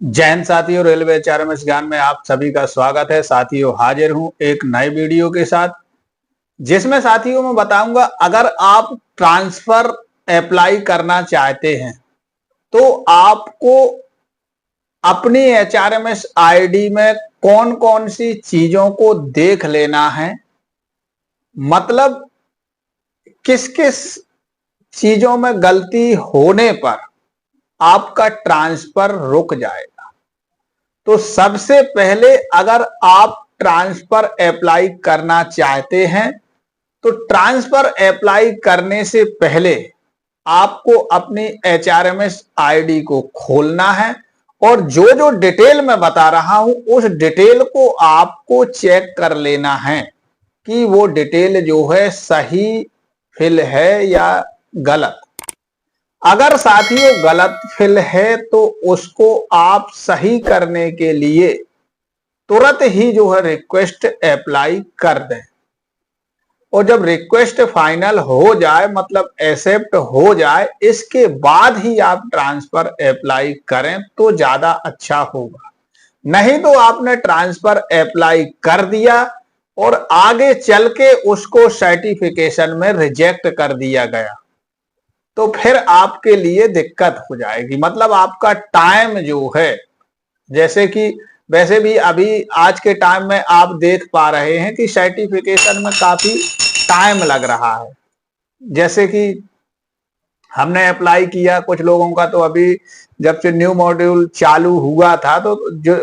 जय हिंद साथियों, railway HRMS ज्ञान में आप सभी का स्वागत है। साथियों, हाजिर हूं एक नए वीडियो के साथ, जिसमें साथियों मैं बताऊंगा अगर आप ट्रांसफर अप्लाई करना चाहते हैं तो आपको अपनी एचआरएमएस आईडी में कौन कौन सी चीजों को देख लेना है। मतलब किस किस चीजों में गलती होने पर आपका ट्रांसफर रुक जाएगा। तो सबसे पहले अगर आप ट्रांसफर अप्लाई करना चाहते हैं तो ट्रांसफर अप्लाई करने से पहले आपको अपनी एचआरएमएस आईडी को खोलना है और जो जो डिटेल मैं बता रहा हूं उस डिटेल को आपको चेक कर लेना है कि वो डिटेल जो है सही फिल है या गलत। अगर साथियों गलत फिल है तो उसको आप सही करने के लिए तुरंत ही जो है रिक्वेस्ट अप्लाई कर दें और जब रिक्वेस्ट फाइनल हो जाए, मतलब एक्सेप्ट हो जाए, इसके बाद ही आप ट्रांसफर अप्लाई करें तो ज्यादा अच्छा होगा। नहीं तो आपने ट्रांसफर अप्लाई कर दिया और आगे चल के उसको सर्टिफिकेशन में रिजेक्ट कर दिया गया तो फिर आपके लिए दिक्कत हो जाएगी। मतलब आपका टाइम जो है, जैसे कि वैसे भी अभी आज के टाइम में आप देख पा रहे हैं कि सर्टिफिकेशन में काफी टाइम लग रहा है। जैसे कि हमने अप्लाई किया कुछ लोगों का, तो अभी जब से न्यू मॉड्यूल चालू हुआ था तो जो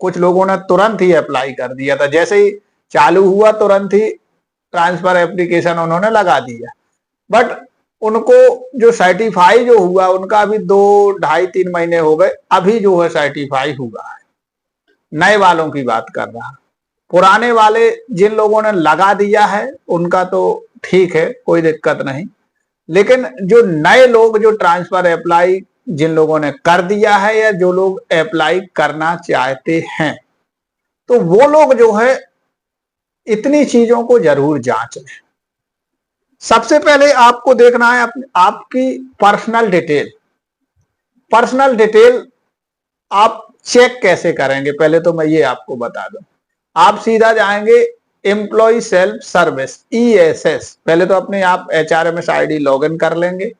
कुछ लोगों ने तुरंत ही अप्लाई कर दिया था। जैसे ही चालू हुआ तुरंत ही ट्रांसफर एप्लीकेशन उन्होंने लगा दिया, बट उनको जो सर्टिफाई जो हुआ उनका अभी 2-2.5-3 महीने हो गए, अभी जो है सर्टिफाई हुआ है। नए वालों की बात कर रहा, पुराने वाले जिन लोगों ने लगा दिया है उनका तो ठीक है, कोई दिक्कत नहीं। लेकिन जो नए लोग जो ट्रांसफर अप्लाई जिन लोगों ने कर दिया है या जो लोग अप्लाई करना चाहते हैं, तो वो लोग जो है इतनी चीजों को जरूर जांच लें। सबसे पहले आपको देखना है आपकी पर्सनल डिटेल। पर्सनल डिटेल आप चेक कैसे करेंगे, पहले तो मैं ये आपको बता दूं। आप सीधा जाएंगे एम्प्लॉय सेल्फ सर्विस ESS। पहले तो अपने आप एचआरएमएस आईडी लॉगिन कर लेंगे।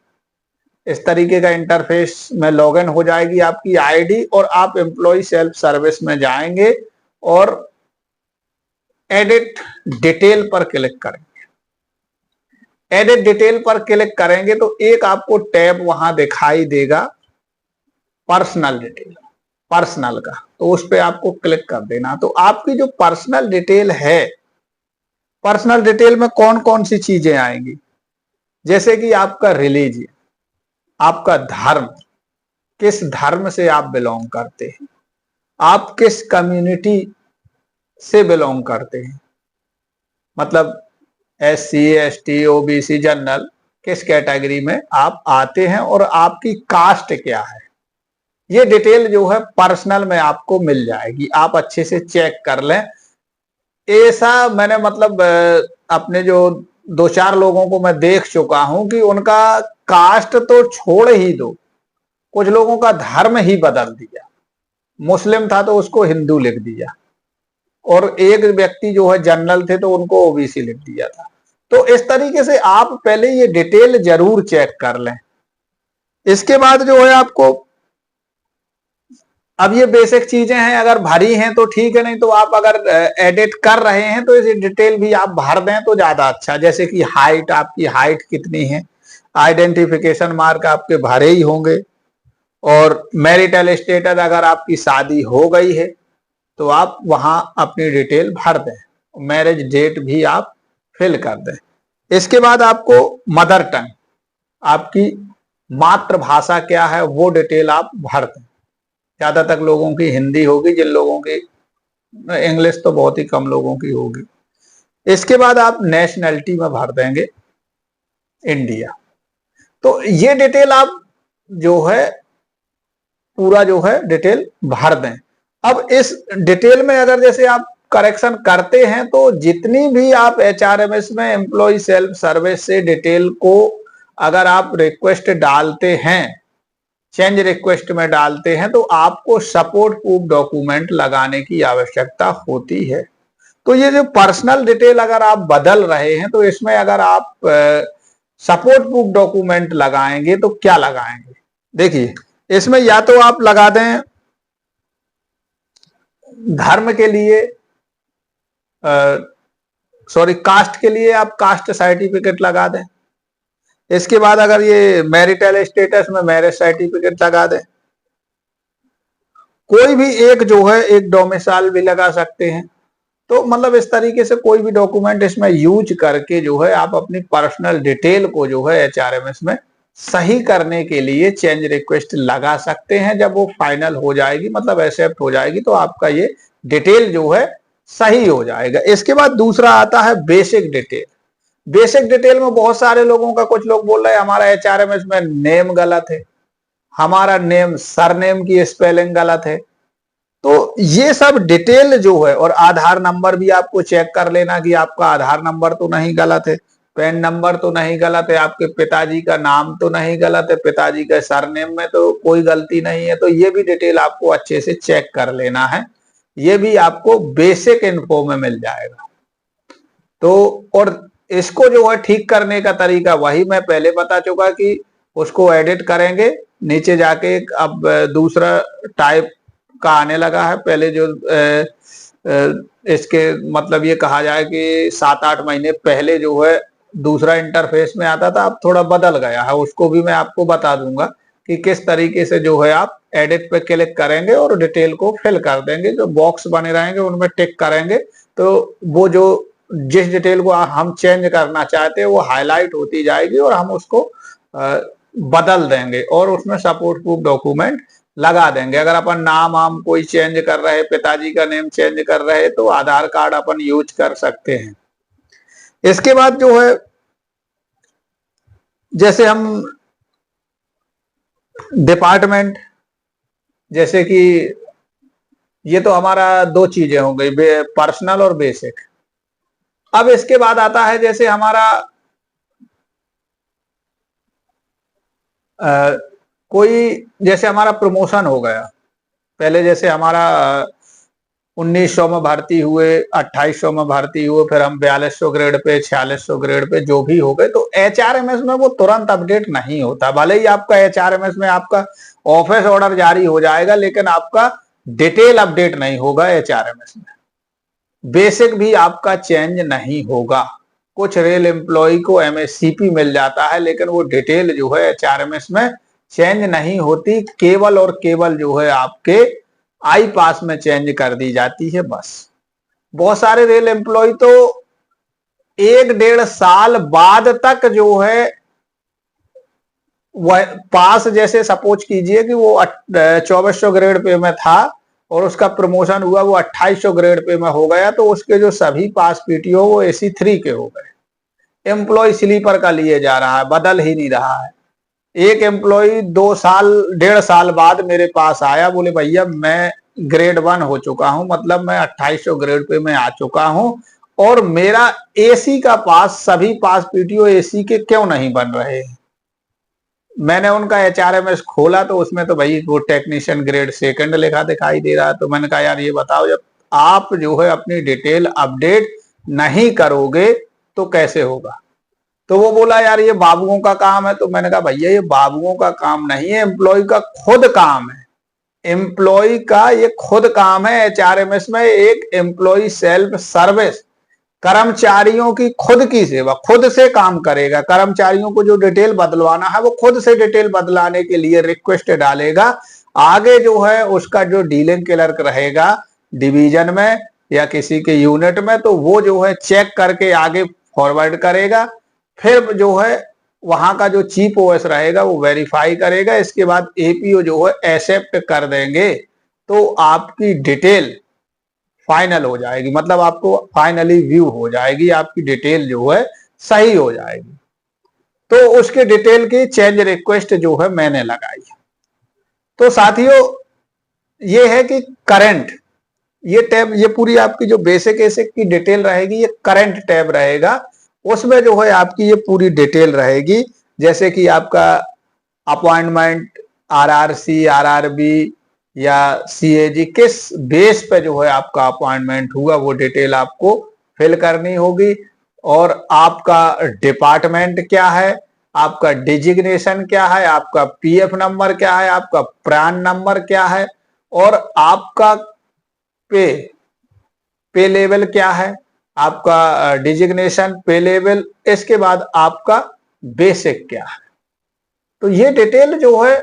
इस तरीके का इंटरफेस में लॉगिन हो जाएगी आपकी आईडी और आप एम्प्लॉय सेल्फ सर्विस में जाएंगे और एडिट डिटेल पर क्लिक करेंगे। एडिट डिटेल पर क्लिक करेंगे तो एक आपको टैब वहां दिखाई देगा पर्सनल डिटेल, पर्सनल का, तो उस पर आपको क्लिक कर देना। तो आपकी जो पर्सनल डिटेल है, पर्सनल डिटेल में कौन कौन सी चीजें आएंगी, जैसे कि आपका रिलीजन, आपका धर्म, किस धर्म से आप बिलोंग करते हैं, आप किस कम्युनिटी से बिलोंग करते हैं, मतलब SC ST OBC जनरल, किस कैटेगरी में आप आते हैं और आपकी कास्ट क्या है, ये डिटेल जो है पर्सनल में आपको मिल जाएगी। आप अच्छे से चेक कर लें। ऐसा मैंने मतलब अपने जो 2-4 लोगों को मैं देख चुका हूं कि उनका कास्ट तो छोड़ ही दो, कुछ लोगों का धर्म ही बदल दिया। मुस्लिम था तो उसको हिंदू लिख दिया और एक व्यक्ति जो है जनरल थे तो उनको OBC लिख दिया था। तो इस तरीके से आप पहले ये डिटेल जरूर चेक कर लें। इसके बाद जो है आपको, अब ये बेसिक चीजें हैं, अगर भरी हैं तो ठीक है, नहीं तो आप अगर एडिट कर रहे हैं तो इसे डिटेल भी आप भर दें तो ज्यादा अच्छा। जैसे कि हाइट, आपकी हाइट कितनी है, आइडेंटिफिकेशन मार्क आपके भरे ही होंगे, और मैरिटल स्टेटस अगर आपकी शादी हो गई है तो आप वहां अपनी डिटेल भर दें, मैरिज डेट भी आप फिल कर दें। इसके बाद आपको मदर टंग, आपकी मातृभाषा क्या है, वो डिटेल आप भर दें। ज्यादातर लोगों की हिंदी होगी, जिन लोगों की इंग्लिश तो बहुत ही कम लोगों की होगी। इसके बाद आप नेशनैलिटी में भर देंगे इंडिया। तो ये डिटेल आप जो है पूरा जो है डिटेल भर दें। अब इस डिटेल में अगर जैसे आप करेक्शन करते हैं तो जितनी भी आप एचआरएमएस में एम्प्लॉय सेल्फ सर्विस से डिटेल को अगर आप रिक्वेस्ट डालते हैं चेंज रिक्वेस्ट में डालते हैं तो आपको सपोर्ट प्रूफ डॉक्यूमेंट लगाने की आवश्यकता होती है। तो ये जो पर्सनल डिटेल अगर आप बदल रहे हैं तो इसमें अगर आप सपोर्ट प्रूफ डॉक्यूमेंट लगाएंगे तो क्या लगाएंगे, देखिए इसमें या तो आप लगा दें धर्म के लिए, सॉरी कास्ट के लिए आप कास्ट सर्टिफिकेट लगा दें। इसके बाद अगर ये मैरिटल स्टेटस में मैरिज सर्टिफिकेट लगा दें। कोई भी एक जो है एक डोमिसाइल भी लगा सकते हैं। तो मतलब इस तरीके से कोई भी डॉक्यूमेंट इसमें यूज करके जो है आप अपनी पर्सनल डिटेल को जो है एचआरएमएस में सही करने के लिए चेंज रिक्वेस्ट लगा सकते हैं। जब वो फाइनल हो जाएगी, मतलब एक्सेप्ट हो जाएगी, तो आपका ये डिटेल जो है सही हो जाएगा। इसके बाद दूसरा आता है बेसिक डिटेल। बेसिक डिटेल में बहुत सारे लोगों का, कुछ लोग बोल रहे हैं हमारा एचआरएमएस में नेम गलत है, हमारा नेम सरनेम की स्पेलिंग गलत है। तो ये सब डिटेल जो है, और आधार नंबर भी आपको चेक कर लेना कि आपका आधार नंबर तो नहीं गलत है, पैन नंबर तो नहीं गलत है, आपके पिताजी का नाम तो नहीं गलत है, पिताजी के सरनेम में तो कोई गलती नहीं है। तो ये भी डिटेल आपको अच्छे से चेक कर लेना है। ये भी आपको बेसिक इन्फो में मिल जाएगा। तो और इसको जो है ठीक करने का तरीका वही मैं पहले बता चुका कि उसको एडिट करेंगे, नीचे जाके अब दूसरा टाइप का आने लगा है। पहले जो इसके मतलब ये कहा जाए कि 7-8 महीने पहले जो है दूसरा इंटरफेस में आता था, अब थोड़ा बदल गया है। उसको भी मैं आपको बता दूंगा कि किस तरीके से जो है आप एडिट पे क्लिक करेंगे और डिटेल को फिल कर देंगे। जो बॉक्स बने रहेंगे उनमें टिक करेंगे तो वो जो जिस डिटेल को हम चेंज करना चाहते हैं वो हाईलाइट होती जाएगी और हम उसको बदल देंगे और उसमें सपोर्ट प्रूफ डॉक्यूमेंट लगा देंगे। अगर अपन नाम हम कोई चेंज कर रहे हैं, पिताजी का नेम चेंज कर रहे हैं, तो आधार कार्ड अपन यूज कर सकते हैं। इसके बाद जो है जैसे हम डिपार्टमेंट, जैसे कि ये तो हमारा दो चीजें हो गई, पर्सनल और बेसिक। अब इसके बाद आता है जैसे हमारा कोई, जैसे हमारा प्रमोशन हो गया, पहले जैसे हमारा 1900 में भर्ती हुए, 2800 में भर्ती हुए, फिर हम 4200 ग्रेड पे, 4600 ग्रेड पे जो भी हो गए, तो एचआरएमएस में वो तुरंत अपडेट नहीं होता। भले ही आपका एचआरएमएस में आपका ऑफिस ऑर्डर जारी हो जाएगा, लेकिन आपका डिटेल अपडेट नहीं होगा एचआरएमएस में। बेसिक भी आपका चेंज नहीं होगा। कुछ रेल एम्प्लॉय को एमएससीपी मिल जाता है, लेकिन वो डिटेल जो है एचआरएमएस में चेंज नहीं होती। केवल और केवल जो है आपके आई पास में चेंज कर दी जाती है, बस। बहुत सारे रेल एम्प्लॉय तो 1-1.5 साल बाद तक जो है वह पास, जैसे सपोज कीजिए कि वो 2400 ग्रेड पे में था और उसका प्रमोशन हुआ, वो 2800 ग्रेड पे में हो गया, तो उसके जो सभी पास पीटीओ वो AC3 के हो गए। एम्प्लॉय स्लीपर का लिए जा रहा है, बदल ही नहीं रहा है। एक एम्प्लॉय 1.5 साल बाद मेरे पास आया, बोले भैया मैं ग्रेड 1 हो चुका हूं, मतलब मैं 2800 ग्रेड पे मैं आ चुका हूं और मेरा AC का पास, सभी पास पीटीओ AC के क्यों नहीं बन रहे हैं। मैंने उनका एचआरएमएस खोला तो उसमें तो भाई वो टेक्नीशियन ग्रेड 2 लिखा दिखाई दे रहा है। तो मैंने कहा यार ये बताओ, जब आप जो है अपनी डिटेल अपडेट नहीं करोगे तो कैसे होगा। तो वो बोला यार ये बाबुओं का काम है। तो मैंने कहा भैया ये बाबुओं का काम नहीं है, एम्प्लॉय का खुद काम है। एम्प्लॉय का ये खुद काम है। एचआरएमएस में एक एम्प्लॉय सेल्फ सर्विस, कर्मचारियों की खुद की सेवा, खुद से काम करेगा। कर्मचारियों को जो डिटेल बदलवाना है वो खुद से डिटेल बदलाने के लिए रिक्वेस्ट डालेगा। आगे जो है उसका जो डीलिंग क्लर्क रहेगा डिवीजन में या किसी के यूनिट में, तो वो जो है चेक करके आगे फॉरवर्ड करेगा। फिर जो है वहां का जो चीफ ओएस रहेगा वो वेरीफाई करेगा। इसके बाद एपीओ जो है एक्सेप्ट कर देंगे तो आपकी डिटेल फाइनल हो जाएगी, मतलब आपको फाइनली व्यू हो जाएगी, आपकी डिटेल जो है सही हो जाएगी। तो उसके डिटेल की चेंज रिक्वेस्ट जो है मैंने लगाई। तो साथियों ये है कि करंट, ये टैब, ये पूरी आपकी जो बेसिक एसिक की डिटेल रहेगी, ये करंट टैब रहेगा। उसमें जो है आपकी ये पूरी डिटेल रहेगी, जैसे कि आपका अपॉइंटमेंट, आरआरसी, आरआरबी या सीएजी, किस बेस पे जो है आपका अपॉइंटमेंट हुआ वो डिटेल आपको फिल करनी होगी। और आपका डिपार्टमेंट क्या है, आपका डिजिग्नेशन क्या है, आपका पीएफ नंबर क्या है, आपका प्रान नंबर क्या है, और आपका पे पे लेवल क्या है, आपका डिजिग्नेशन, पे लेवल, इसके बाद आपका बेसिक क्या है। तो ये डिटेल जो है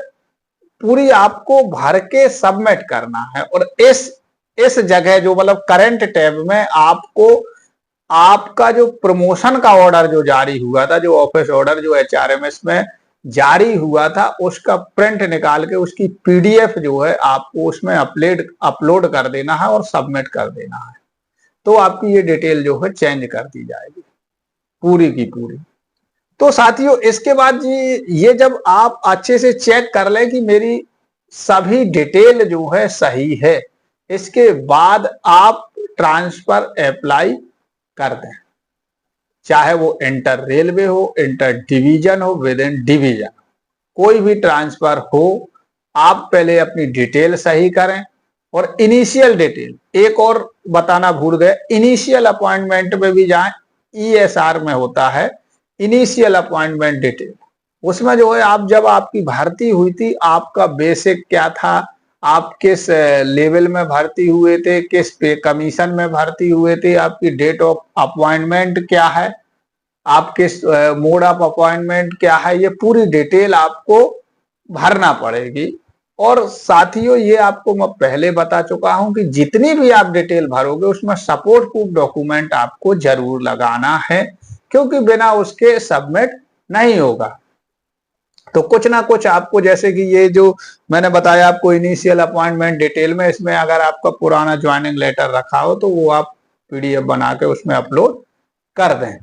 पूरी आपको भर के सबमिट करना है। और इस जगह जो मतलब करंट टैब में आपको आपका जो प्रमोशन का ऑर्डर जो जारी हुआ था, जो ऑफिस ऑर्डर जो एचआरएमएस में जारी हुआ था, उसका प्रिंट निकाल के उसकी पीडीएफ जो है आपको उसमें अपलोड कर देना है और सबमिट कर देना है। तो आपकी ये डिटेल जो है चेंज कर दी जाएगी पूरी की पूरी। तो साथियों इसके बाद जी ये जब आप अच्छे से चेक कर लें कि मेरी सभी डिटेल जो है सही है, इसके बाद आप ट्रांसफर अप्लाई कर दें। चाहे वो इंटर रेलवे हो, इंटर डिवीजन हो, विद इन डिवीजन, कोई भी ट्रांसफर हो, आप पहले अपनी डिटेल सही करें। और इनिशियल डिटेल एक और बताना भूल गए, इनिशियल अपॉइंटमेंट में भी जाएं, ईएसआर में होता है इनिशियल अपॉइंटमेंट डिटेल। उसमें जो है आप जब आपकी भर्ती हुई थी, आपका बेसिक क्या था, आप किस लेवल में भर्ती हुए थे, किस पे कमीशन में भर्ती हुए थे, आपकी डेट ऑफ अपॉइंटमेंट क्या है, आप किस मोड ऑफ अपॉइंटमेंट क्या है, ये पूरी डिटेल आपको भरना पड़ेगी। और साथियों ये आपको मैं पहले बता चुका हूं कि जितनी भी आप डिटेल भरोगे उसमें सपोर्ट प्रूफ डॉक्यूमेंट आपको जरूर लगाना है, क्योंकि बिना उसके सबमिट नहीं होगा। तो कुछ ना कुछ आपको, जैसे कि ये जो मैंने बताया आपको इनिशियल अपॉइंटमेंट डिटेल में, इसमें अगर आपका पुराना ज्वाइनिंग लेटर रखा हो तो वो आप पीडीएफ बना के उसमें अपलोड कर दें।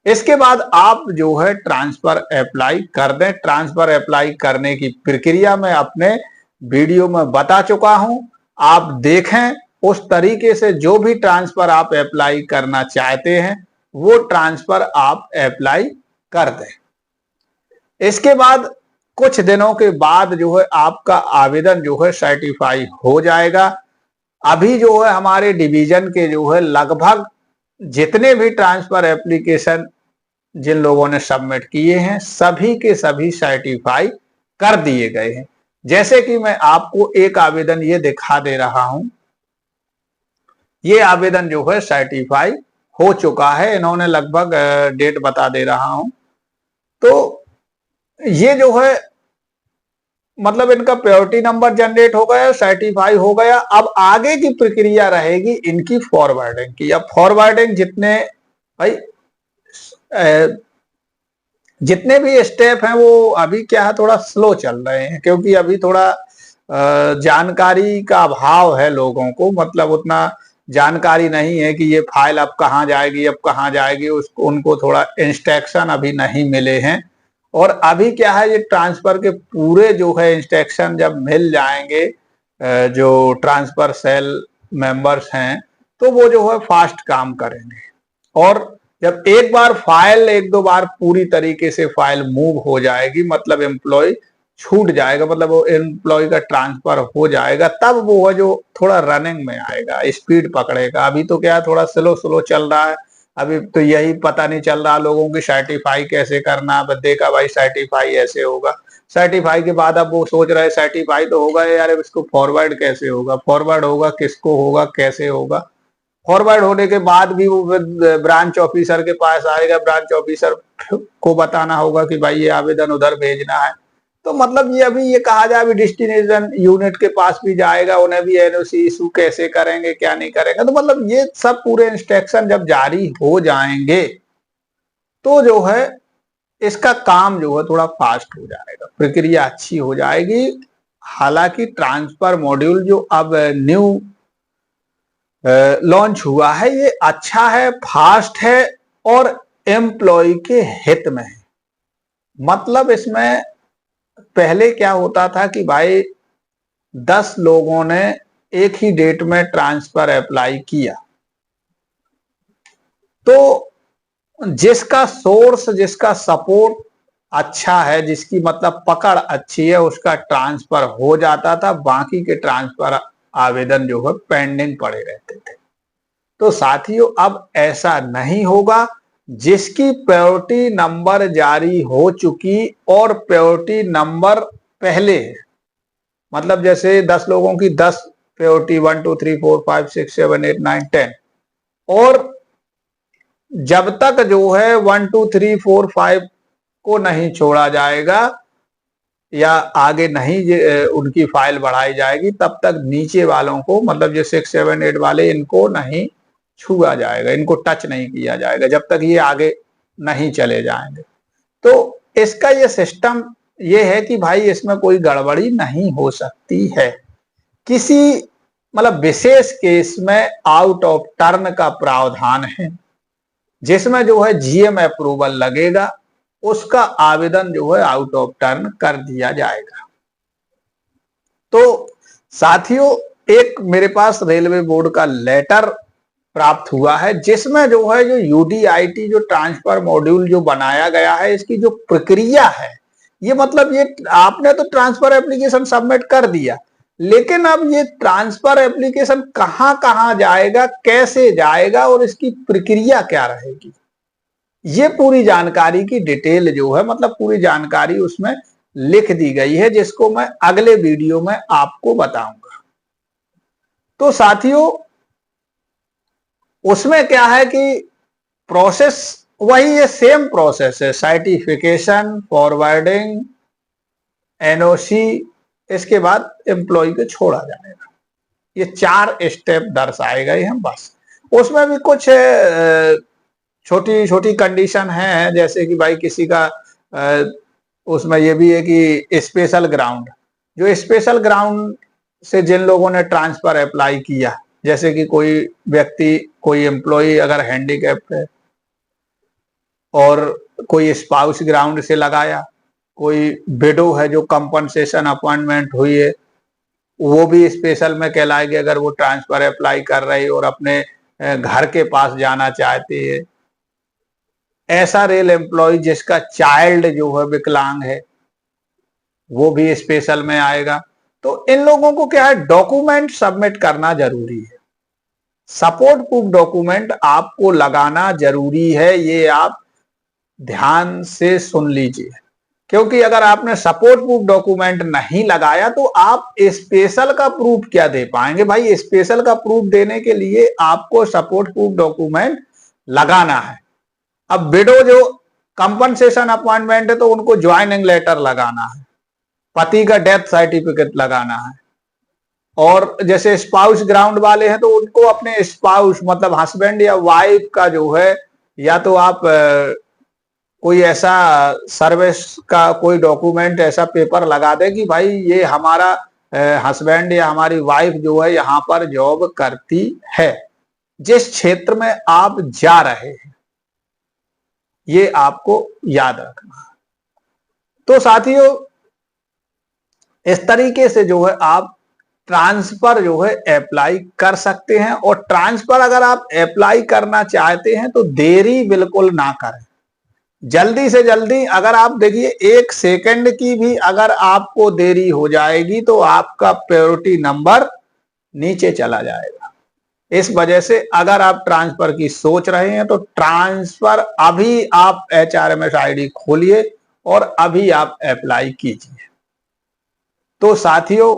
इसके बाद आप जो है ट्रांसफर अप्लाई कर दें। ट्रांसफर अप्लाई करने की प्रक्रिया मैं अपने वीडियो में बता चुका हूं, आप देखें। उस तरीके से जो भी ट्रांसफर आप अप्लाई करना चाहते हैं वो ट्रांसफर आप अप्लाई कर दें। इसके बाद कुछ दिनों के बाद जो है आपका आवेदन जो है सर्टिफाई हो जाएगा। अभी जो है हमारे डिवीजन के जो है लगभग जितने भी ट्रांसफर एप्लीकेशन जिन लोगों ने सबमिट किए हैं सभी के सभी सर्टिफाई कर दिए गए हैं। जैसे कि मैं आपको एक आवेदन ये दिखा दे रहा हूं, ये आवेदन जो है सर्टिफाई हो चुका है। इन्होंने लगभग डेट बता दे रहा हूं, तो ये जो है मतलब इनका प्रायोरिटी नंबर जनरेट हो गया, सर्टिफाई हो गया। अब आगे की प्रक्रिया रहेगी इनकी फॉरवर्डिंग की। अब फॉरवर्डिंग भाई जितने भी स्टेप हैं वो अभी क्या है थोड़ा स्लो चल रहे हैं, क्योंकि अभी थोड़ा जानकारी का अभाव है लोगों को, मतलब उतना जानकारी नहीं है कि ये फाइल अब कहाँ जाएगी, अब कहाँ जाएगी, उसको उनको थोड़ा इंस्ट्रक्शन अभी नहीं मिले हैं। और अभी क्या है ये ट्रांसफर के पूरे जो है इंस्ट्रक्शन जब मिल जाएंगे जो ट्रांसफर सेल मेंबर्स हैं तो वो जो है फास्ट काम करेंगे। और जब एक बार फाइल एक दो बार पूरी तरीके से फाइल मूव हो जाएगी, मतलब एम्प्लॉय छूट जाएगा, मतलब वो एम्प्लॉय का ट्रांसफर हो जाएगा, तब वो जो थोड़ा रनिंग में आएगा, स्पीड पकड़ेगा। अभी तो क्या थोड़ा स्लो स्लो चल रहा है। अभी तो यही पता नहीं चल रहा लोगों की सर्टिफाई कैसे करना। अब देखा भाई सर्टिफाई ऐसे होगा, सर्टिफाई के बाद अब वो सोच रहे सर्टिफाई तो होगा यार, अब इसको फॉरवर्ड कैसे होगा, फॉरवर्ड होगा किसको होगा, कैसे होगा। फॉरवर्ड होने के बाद भी वो ब्रांच ऑफिसर के पास आएगा, ब्रांच ऑफिसर को बताना होगा कि भाई ये आवेदन उधर भेजना है। तो मतलब ये अभी ये कहा जाए अभी डेस्टिनेशन यूनिट के पास भी जाएगा, उन्हें भी एनओसी इशू कैसे करेंगे क्या नहीं करेंगे। तो मतलब ये सब पूरे इंस्ट्रक्शन जब जारी हो जाएंगे तो जो है इसका काम जो है थोड़ा फास्ट हो जाएगा, प्रक्रिया अच्छी हो जाएगी। हालांकि ट्रांसफर मॉड्यूल जो अब न्यू लॉन्च हुआ है ये अच्छा है, फास्ट है और एम्प्लॉय के हित में है। मतलब इसमें पहले क्या होता था कि भाई 10 लोगों ने एक ही डेट में ट्रांसफर अप्लाई किया, तो जिसका सोर्स जिसका सपोर्ट अच्छा है, जिसकी मतलब पकड़ अच्छी है, उसका ट्रांसफर हो जाता था, बाकी के ट्रांसफर आवेदन जो है पेंडिंग पड़े रहते थे। तो साथियों अब ऐसा नहीं होगा। जिसकी प्रायोरिटी नंबर जारी हो चुकी और प्रायोरिटी नंबर पहले, मतलब जैसे 10 लोगों की 10 प्रायोरिटी 1 2 3 4 5 6 7 8 9 10, और जब तक जो है 1 2 3 4 5 को नहीं छोड़ा जाएगा या आगे नहीं उनकी फाइल बढ़ाई जाएगी, तब तक नीचे वालों को, मतलब जो 6 7 8 वाले, इनको नहीं छुआ जाएगा, इनको टच नहीं किया जाएगा जब तक ये आगे नहीं चले जाएंगे। तो इसका ये सिस्टम ये है कि भाई इसमें कोई गड़बड़ी नहीं हो सकती है। किसी मतलब विशेष केस में आउट ऑफ टर्न का प्रावधान है, जिसमें जो है जीएम अप्रूवल लगेगा, उसका आवेदन जो है आउट ऑफ टर्न कर दिया जाएगा। तो साथियों एक मेरे पास रेलवे बोर्ड का लेटर प्राप्त हुआ है, जिसमें जो है जो यूडीआईटी जो ट्रांसफर मॉड्यूल जो बनाया गया है, इसकी जो प्रक्रिया है, ये मतलब ये आपने तो ट्रांसफर एप्लीकेशन सबमिट कर दिया, लेकिन अब ये ट्रांसफर एप्लीकेशन कहां कहां जाएगा, कैसे जाएगा और इसकी प्रक्रिया क्या रहेगी, ये पूरी जानकारी की डिटेल जो है, मतलब पूरी जानकारी उसमें लिख दी गई है, जिसको मैं अगले वीडियो में आपको बताऊंगा। तो साथियों उसमें क्या है कि प्रोसेस वही है, सेम प्रोसेस है, सर्टिफिकेशन, फॉरवर्डिंग, एनओसी, इसके बाद एम्प्लॉय को छोड़ा जाएगा। ये 4 स्टेप दर्शाए गए हैं बस। उसमें भी कुछ छोटी छोटी कंडीशन है, जैसे कि भाई किसी का उसमें ये भी है कि स्पेशल ग्राउंड, जो स्पेशल ग्राउंड से जिन लोगों ने ट्रांसफर अप्लाई किया, जैसे कि कोई व्यक्ति, कोई एम्प्लॉय अगर हैंडीकैप्ड है और कोई स्पाउस ग्राउंड से लगाया, कोई विडो है जो कंपनसेशन अपॉइंटमेंट हुई है, वो भी स्पेशल में कहलाएगी अगर वो ट्रांसफर अप्लाई कर रही और अपने घर के पास जाना चाहती है। ऐसा रेल एम्प्लॉय जिसका चाइल्ड जो है विकलांग है, वो भी स्पेशल में आएगा। तो इन लोगों को क्या है, डॉक्यूमेंट सबमिट करना जरूरी है, सपोर्ट प्रूफ डॉक्यूमेंट आपको लगाना जरूरी है, ये आप ध्यान से सुन लीजिए। क्योंकि अगर आपने सपोर्ट प्रूफ डॉक्यूमेंट नहीं लगाया तो आप स्पेशल का प्रूफ क्या दे पाएंगे। भाई स्पेशल का प्रूफ देने के लिए आपको सपोर्ट प्रूफ डॉक्यूमेंट लगाना है। अब विडो जो कंपनसेशन अपॉइंटमेंट है तो उनको ज्वाइनिंग लेटर लगाना है, पति का डेथ सर्टिफिकेट लगाना है, और जैसे स्पाउस ग्राउंड वाले हैं तो उनको अपने स्पाउस मतलब हस्बैंड या वाइफ का जो है, या तो आप कोई ऐसा सर्विस का कोई डॉक्यूमेंट, ऐसा पेपर लगा दे कि भाई ये हमारा हस्बैंड या हमारी वाइफ जो है यहाँ पर जॉब करती है, जिस क्षेत्र में आप जा रहे हैं, ये आपको याद रखना है। तो साथियों इस तरीके से जो है आप ट्रांसफर जो है अप्लाई कर सकते हैं। और ट्रांसफर अगर आप अप्लाई करना चाहते हैं तो देरी बिल्कुल ना करें, जल्दी से जल्दी। अगर आप देखिए 1 सेकंड की भी अगर आपको देरी हो जाएगी तो आपका प्रायोरिटी नंबर नीचे चला जाएगा। इस वजह से अगर आप ट्रांसफर की सोच रहे हैं तो ट्रांसफर अभी आप HRMS आईडी खोलिए और अभी आप अप्लाई कीजिए। तो साथियों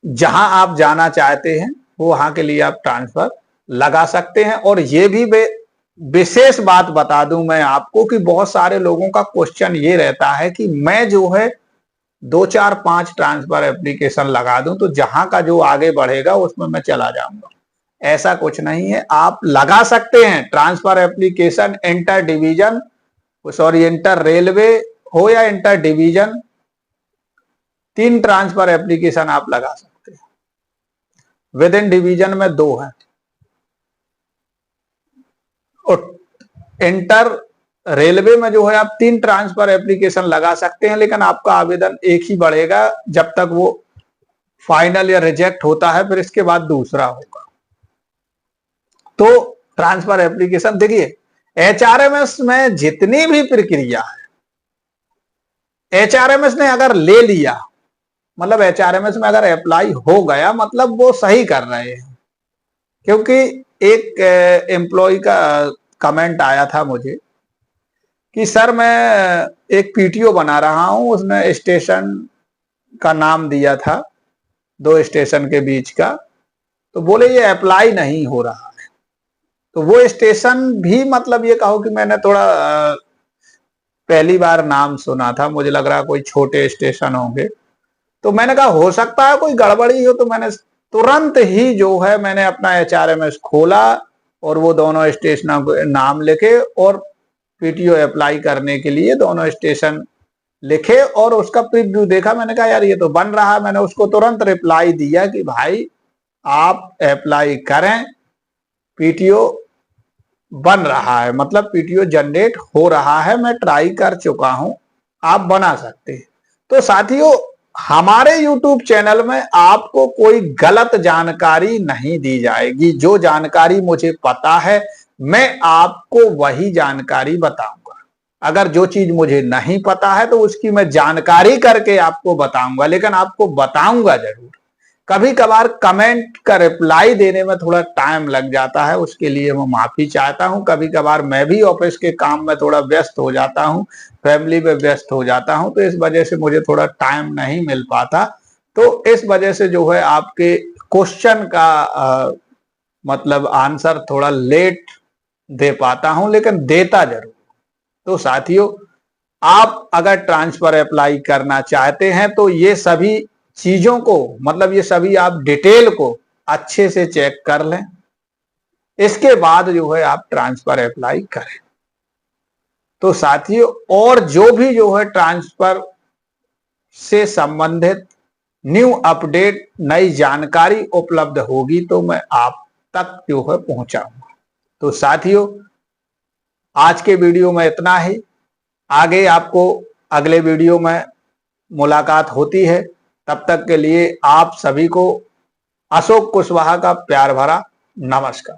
जहां आप जाना चाहते हैं वो वहां के लिए आप ट्रांसफर लगा सकते हैं। और ये भी विशेष बात बता दूं मैं आपको कि बहुत सारे लोगों का क्वेश्चन ये रहता है कि मैं जो है 2 4 5 ट्रांसफर एप्लीकेशन लगा दूं तो जहां का जो आगे बढ़ेगा उसमें मैं चला जाऊंगा। ऐसा कुछ नहीं है, आप लगा सकते हैं transfer application inter division, sorry inter railway हो या इंटर डिवीजन, 3 ट्रांसफर एप्लीकेशन आप लगा सकते हैं। विद इन डिवीजन में 2 है और इंटर रेलवे में जो है आप 3 ट्रांसफर एप्लीकेशन लगा सकते हैं, लेकिन आपका आवेदन एक ही बढ़ेगा जब तक वो फाइनल या रिजेक्ट होता है, फिर इसके बाद दूसरा होगा। तो ट्रांसफर एप्लीकेशन देखिए एचआरएमएस में जितनी भी प्रक्रिया है, एचआरएमएस ने अगर ले लिया, मतलब एचआरएमएस में अगर अप्लाई हो गया, मतलब वो सही कर रहे हैं। क्योंकि एक एम्प्लॉय का कमेंट आया था मुझे कि सर मैं एक पीटीओ बना रहा हूं, उसने स्टेशन का नाम दिया था, 2 स्टेशन के बीच का, तो बोले ये अप्लाई नहीं हो रहा है। तो वो स्टेशन भी, मतलब ये कहो कि मैंने थोड़ा पहली बार नाम सुना था, मुझे लग रहा कोई छोटे स्टेशन होंगे। तो मैंने कहा हो सकता है कोई गड़बड़ी हो, तो मैंने तुरंत ही जो है मैंने अपना एचआरएमएस खोला और वो दोनों स्टेशनों को नाम लिखे और पीटीओ अप्लाई करने के लिए दोनों स्टेशन लिखे और उसका प्रीव्यू देखा। मैंने कहा यार ये तो बन रहा है। मैंने उसको तुरंत रिप्लाई दिया कि भाई आप अप्लाई करें, पीटीओ बन रहा है, मतलब पीटीओ जनरेट हो रहा है, मैं ट्राई कर चुका हूं, आप बना सकते हैं। तो साथियों, हमारे YouTube चैनल में आपको कोई गलत जानकारी नहीं दी जाएगी। जो जानकारी मुझे पता है मैं आपको वही जानकारी बताऊंगा। अगर जो चीज मुझे नहीं पता है तो उसकी मैं जानकारी करके आपको बताऊंगा, लेकिन आपको बताऊंगा जरूर। कभी कभार कमेंट का रिप्लाई देने में थोड़ा टाइम लग जाता है, उसके लिए मैं माफी चाहता हूं। कभी कभार मैं भी ऑफिस के काम में थोड़ा व्यस्त हो जाता हूं, फैमिली में व्यस्त हो जाता हूं, तो इस वजह से मुझे थोड़ा टाइम नहीं मिल पाता। तो इस वजह से जो है आपके क्वेश्चन का मतलब आंसर थोड़ा लेट दे पाता हूं, लेकिन देता जरूर। तो साथियों, आप अगर ट्रांसफर अप्लाई करना चाहते हैं तो ये सभी चीजों को, मतलब ये सभी आप डिटेल को अच्छे से चेक कर लें, इसके बाद जो है आप ट्रांसफर अप्लाई करें। तो साथियों, और जो भी जो है ट्रांसफर से संबंधित न्यू अपडेट, नई जानकारी उपलब्ध होगी तो मैं आप तक जो है पहुंचाऊंगा। तो साथियों, आज के वीडियो में इतना ही। आगे आपको अगले वीडियो में मुलाकात होती है। तब तक के लिए आप सभी को अशोक कुशवाहा का प्यार भरा नमस्कार।